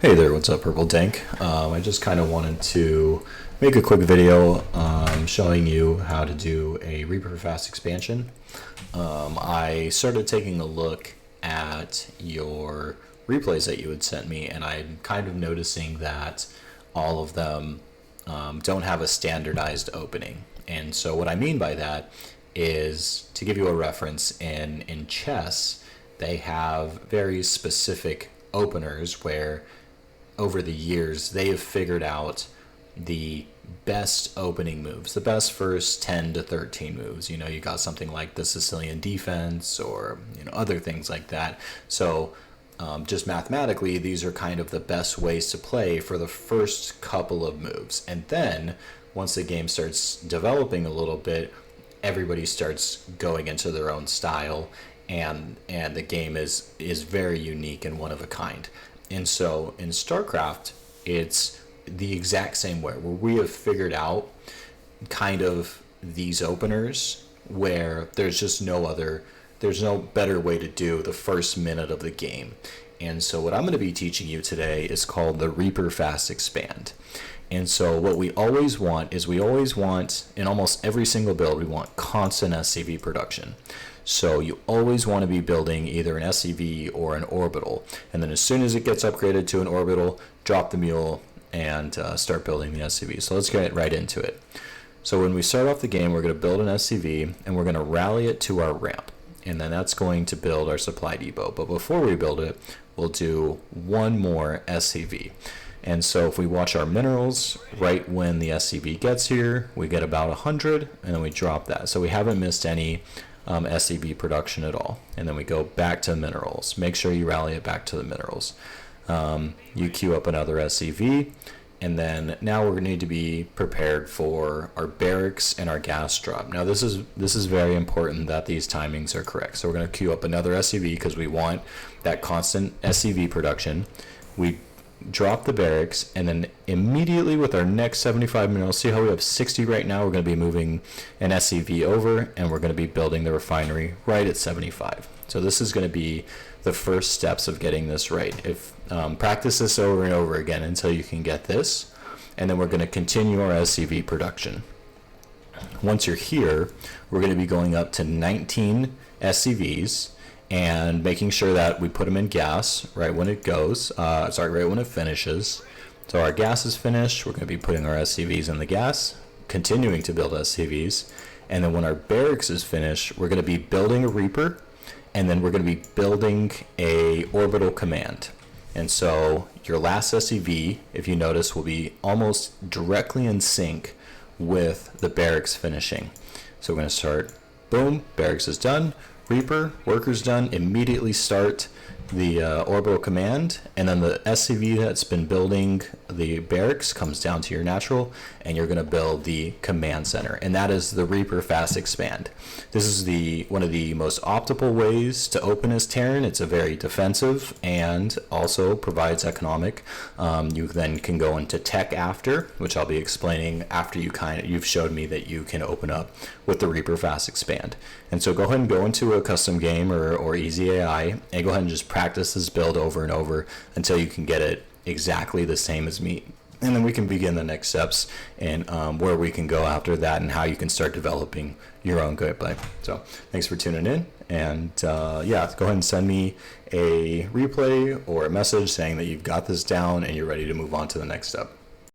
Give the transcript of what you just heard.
Hey there, what's up, purplDrank? I just kind of wanted to make a quick video showing you how to do a Reaper Fast expansion. I started taking a look at your replays that you had sent me, and I'm kind of noticing that all of them don't have a standardized opening. And so what I mean by that is, to give you a reference, in chess, they have very specific openers where over the years they have figured out the best opening moves, the best first 10 to 13 moves. You know, you got something like the Sicilian defense or, other things like that. So just mathematically, these are kind of the best ways to play for the first couple of moves. And then once the game starts developing a little bit, everybody starts going into their own style, and the game is very unique and one of a kind. And so in StarCraft, it's the exact same way, where we have figured out kind of these openers where there's no better way to do the first minute of the game. And so what I'm going to be teaching you today is called the Reaper Fast Expand. And so what we always want is, in almost every single build, we want constant SCV production. So you always want to be building either an SCV or an orbital. And then as soon as it gets upgraded to an orbital, drop the mule and start building the SCV. So let's get right into it. So when we start off the game, we're going to build an SCV and we're going to rally it to our ramp. And then that's going to build our supply depot. But before we build it, we'll do one more SCV. And so if we watch our minerals, right when the SCV gets here, we get about 100, and then we drop that. So we haven't missed any SCV production at all. And then we go back to minerals. Make sure you rally it back to the minerals. You queue up another SCV, and then now we're going to need to be prepared for our barracks and our gas drop. Now this is very important that these timings are correct. So we're going to queue up another SCV because we want that constant SCV production. We drop the barracks, and then immediately with our next 75 minerals, see how we have 60 right now, we're going to be moving an SCV over, and we're going to be building the refinery right at 75. So this is going to be the first steps of getting this right. If practice this over and over again until you can get this, and then we're going to continue our SCV production. Once you're here, we're going to be going up to 19 SCVs and making sure that we put them in gas right when it right when it finishes. So our gas is finished, we're going to be putting our SCVs in the gas, continuing to build SCVs, and then when our barracks is finished, we're going to be building a Reaper, and then we're going to be building a orbital command. And so your last SCV, if you notice, will be almost directly in sync with the barracks finishing. So we're going to start, boom, barracks is done, Reaper, workers done, immediately start the orbital command, and then the SCV that's been building the barracks comes down to your natural, and you're going to build the command center, and that is the Reaper Fast Expand. This is one of the most optimal ways to open as Terran. It's a very defensive and also provides economic. You then can go into tech after, which I'll be explaining after you've showed me that you can open up with the Reaper Fast Expand. And so go ahead and go into a custom game or easy AI and go ahead and just practice this build over and over until you can get it exactly the same as me. And then we can begin the next steps and where we can go after that and how you can start developing your own gameplay. So thanks for tuning in. And yeah, go ahead and send me a replay or a message saying that you've got this down and you're ready to move on to the next step.